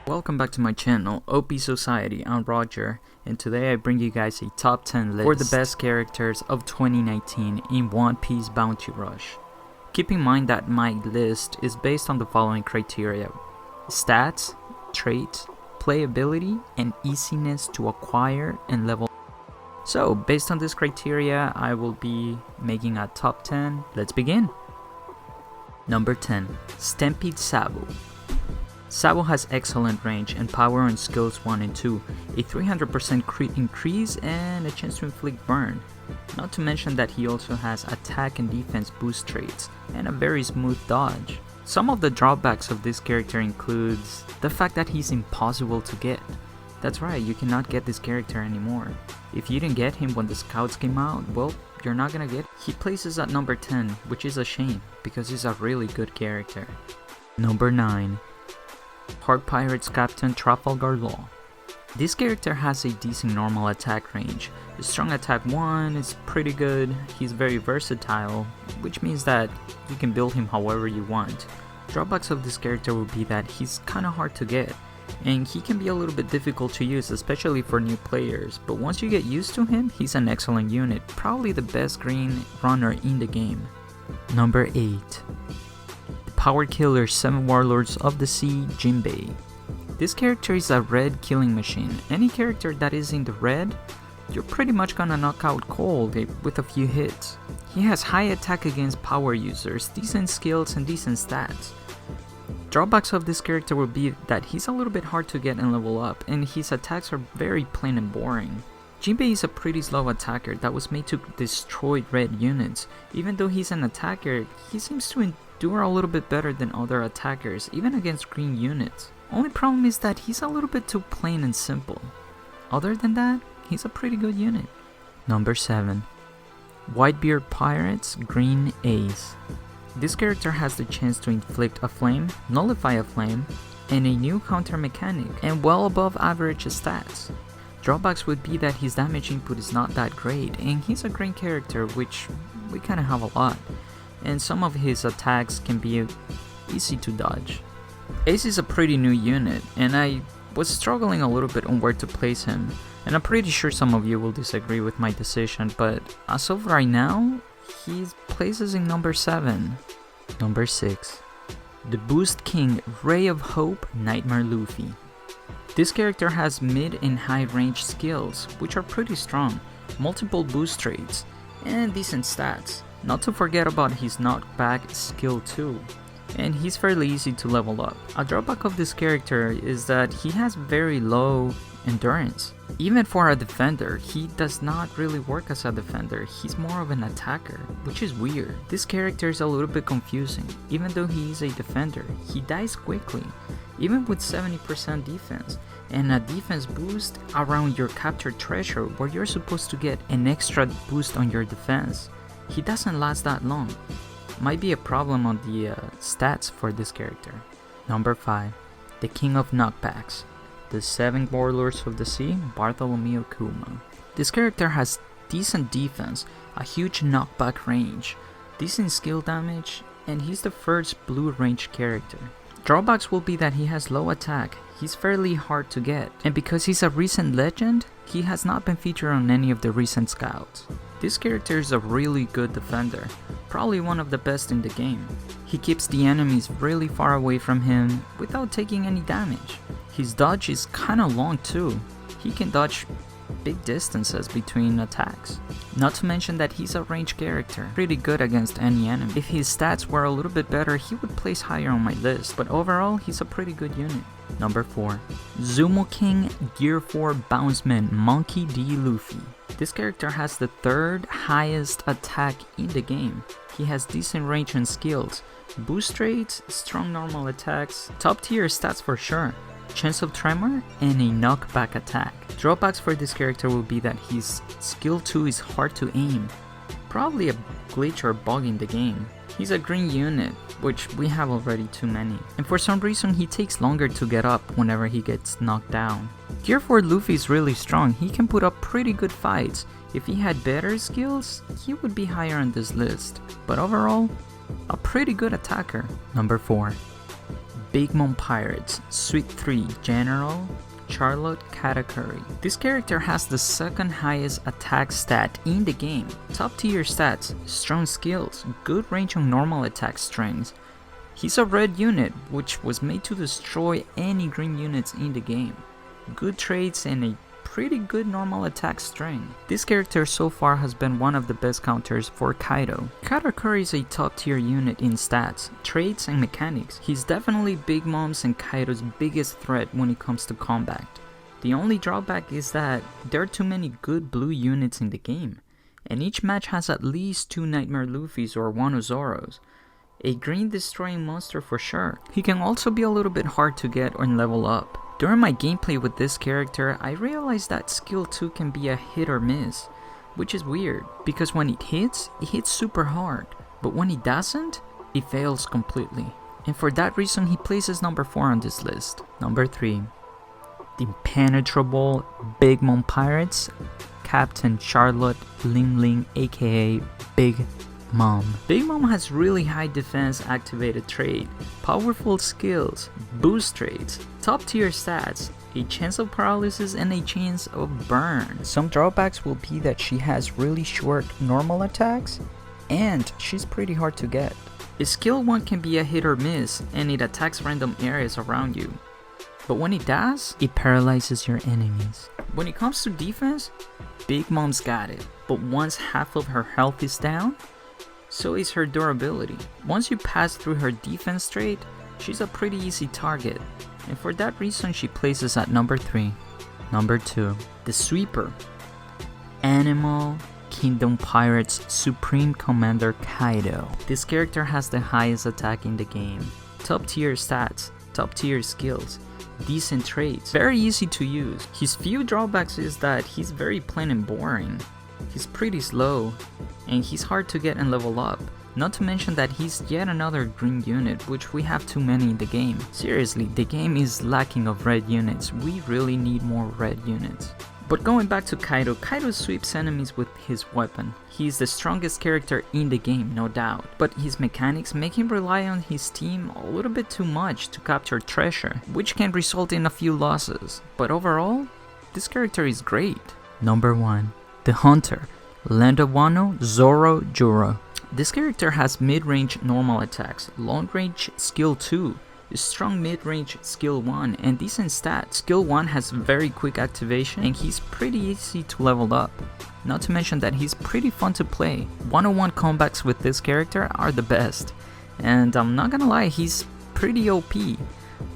Welcome back to my channel, OP Society. I'm Roger, and today I bring you guys a top 10 list for the best characters of 2019 in One Piece Bounty Rush. Keep in mind that my list is based on the following criteria: stats, traits, playability, and easiness to acquire and level. So, based on this criteria, I will be making a top 10. Let's begin. Number 10. Stampede Sal. Sal has excellent range and power on skills 1 and 2, a 300% crit increase and a chance to inflict burn. Not to mention that he also has attack and defense boost traits and a very smooth dodge. Some of the drawbacks of this character includes the fact that he's impossible to get. That's right, you cannot get this character anymore. If you didn't get him when the scouts came out, well, you're not gonna get him. He places at number 10, which is a shame because he's a really good character. Number 9. Heart Pirates Captain Trafalgar Law. This character has a decent normal attack range. His strong attack 1 is pretty good. He's very versatile, which means that you can build him however you want. Drawbacks of this character would be that he's kinda hard to get, and he can be a little bit difficult to use, especially for new players, but once you get used to him, he's an excellent unit, probably the best green runner in the game. Number 8. Power Killer 7 Warlords of the Sea, Jinbei. This character is a red killing machine. Any character that is in the red, you're pretty much gonna knock out cold with a few hits. He has high attack against power users, decent skills and decent stats. Drawbacks of this character would be that he's a little bit hard to get and level up, and his attacks are very plain and boring. Jinbei is a pretty slow attacker that was made to destroy red units. Even though he's an attacker, he seems to endure a little bit better than other attackers, even against green units. Only problem is that he's a little bit too plain and simple. Other than that, he's a pretty good unit. Number 7. Whitebeard Pirates Green Ace. This character has the chance to inflict a flame, nullify a flame, and a new counter mechanic, and well above average stats. Drawbacks would be that his damage input is not that great, and he's a green character, which we kinda have a lot, and some of his attacks can be easy to dodge. Ace is a pretty new unit, and I was struggling a little bit on where to place him, and I'm pretty sure some of you will disagree with my decision, but as of right now, he places in number 7. Number 6. The Boost King Ray of Hope Nightmare Luffy. This character has mid and high range skills, which are pretty strong, multiple boost traits, and decent stats. Not to forget about his knockback skill too, and he's fairly easy to level up. A drawback of this character is that he has very low endurance. Even for a defender, he does not really work as a defender, he's more of an attacker, which is weird. This character is a little bit confusing. Even though he is a defender, he dies quickly, even with 70% defense, and a defense boost around your captured treasure where you're supposed to get an extra boost on your defense. He doesn't last that long. Might be a problem on the stats for this character. Number 5. The King of Knockbacks. The 7 Warlords of the Sea, Bartholomew Kuma. This character has decent defense, a huge knockback range, decent skill damage, and he's the first blue range character. Drawbacks will be that he has low attack, he's fairly hard to get, and because he's a recent legend, he has not been featured on any of the recent scouts. This character is a really good defender, probably one of the best in the game. He keeps the enemies really far away from him without taking any damage. His dodge is kinda long too, he can dodge big distances between attacks. Not to mention that he's a ranged character, pretty good against any enemy. If his stats were a little bit better, he would place higher on my list, but overall, he's a pretty good unit. Number 4. Zumo King Gear 4 Bounceman Monkey D. Luffy. This character has the 3rd highest attack in the game. He has decent range and skills, boost rates, strong normal attacks, top tier stats for sure, chance of tremor, and a knockback attack. Drawbacks for this character will be that his skill 2 is hard to aim, probably a glitch or bug in the game. He's a green unit, which we have already too many, and for some reason he takes longer to get up whenever he gets knocked down. Gear 4 Luffy is really strong, he can put up pretty good fights. If he had better skills, he would be higher on this list, but overall, a pretty good attacker. Number 4. Big Mom Pirates, Suite 3 General, Charlotte Katakuri. This character has the second highest attack stat in the game. Top tier stats, strong skills, good range on normal attack strength. He's a red unit which was made to destroy any green units in the game. Good traits and a pretty good normal attack strength. This character so far has been one of the best counters for Kaido. Katakuri is a top tier unit in stats, traits and mechanics. He's definitely Big Mom's and Kaido's biggest threat when it comes to combat. The only drawback is that there are too many good blue units in the game, and each match has at least 2 Nightmare Luffys or 1 Zoros. A green destroying monster for sure. He can also be a little bit hard to get or level up. During my gameplay with this character, I realized that skill 2 can be a hit or miss, which is weird, because when it hits super hard, but when it doesn't, it fails completely. And for that reason, he places number 4 on this list. Number 3. The impenetrable Big Mom Pirates, Captain Charlotte Ling Ling, aka Big Mom. Big Mom has really high defense activated trait, powerful skills, boost traits, top tier stats, a chance of paralysis and a chance of burn. Some drawbacks will be that she has really short normal attacks and she's pretty hard to get. His skill 1 can be a hit or miss and it attacks random areas around you. But when it does, it paralyzes your enemies. When it comes to defense, Big Mom's got it. But once half of her health is down, so is her durability. Once you pass through her defense trait, she's a pretty easy target, and for that reason she places at number 3. Number 2. The Sweeper, Animal Kingdom Pirates Supreme Commander Kaido. This character has the highest attack in the game, top tier stats, top tier skills, decent traits, very easy to use. His few drawbacks is that he's very plain and boring. He's pretty slow, and he's hard to get and level up. Not to mention that he's yet another green unit, which we have too many in the game. Seriously, the game is lacking of red units. We really need more red units. But going back to Kaido, Kaido sweeps enemies with his weapon. He's the strongest character in the game, no doubt. But his mechanics make him rely on his team a little bit too much to capture treasure, which can result in a few losses. But overall, this character is great. Number 1. The Hunter, Land of Wano Zoro Jorah. This character has mid-range normal attacks, long-range skill 2, strong mid-range skill 1, and decent stats. Skill 1 has very quick activation and he's pretty easy to level up. Not to mention that he's pretty fun to play. 101 comebacks with this character are the best, and I'm not gonna lie, he's pretty OP.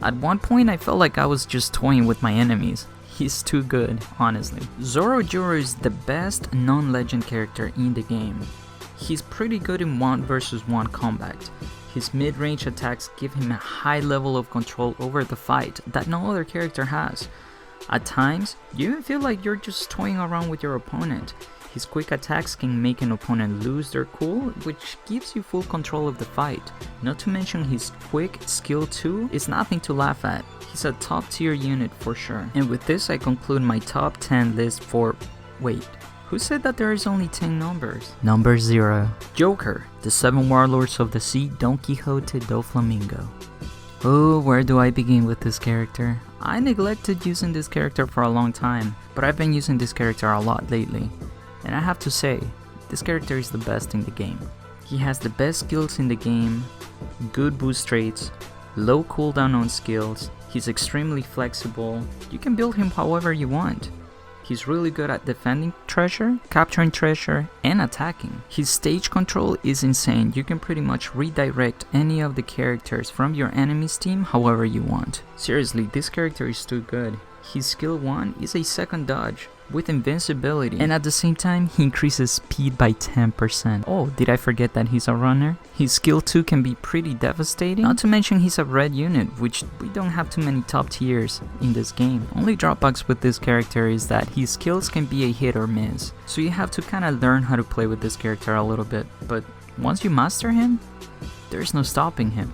At one point I felt like I was just toying with my enemies. He's too good, honestly. Zoro Jorah is the best non-legend character in the game. He's pretty good in 1 versus 1 combat. His mid-range attacks give him a high level of control over the fight that no other character has. At times, you even feel like you're just toying around with your opponent. His quick attacks can make an opponent lose their cool, which gives you full control of the fight. Not to mention his quick skill 2 is nothing to laugh at. He's a top tier unit for sure. And with this I conclude my top 10 list for... wait, who said that there is only 10 numbers? Number 0. Joker, the 7 Warlords of the Sea, Don Quixote do Flamingo. Oh, where do I begin with this character? I neglected using this character for a long time, but I've been using this character a lot lately. And I have to say, this character is the best in the game. He has the best skills in the game, good boost traits, low cooldown on skills, he's extremely flexible, you can build him however you want. He's really good at defending treasure, capturing treasure, and attacking. His stage control is insane. You can pretty much redirect any of the characters from your enemy's team however you want. Seriously, this character is too good. His skill 1 is a second dodge with invincibility, and at the same time he increases speed by 10%. Oh, did I forget that he's a runner? His skill 2 can be pretty devastating, not to mention he's a red unit, which we don't have too many top tiers in this game. Only drawbacks with this character is that his skills can be a hit or miss, so you have to kinda learn how to play with this character a little bit, but once you master him, there's no stopping him.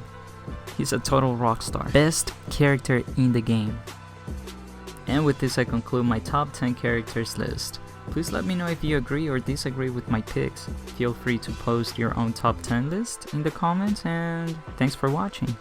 He's a total rock star. Best character in the game. And with this I conclude my top 10 characters list. Please let me know if you agree or disagree with my picks. Feel free to post your own top 10 list in the comments, and thanks for watching.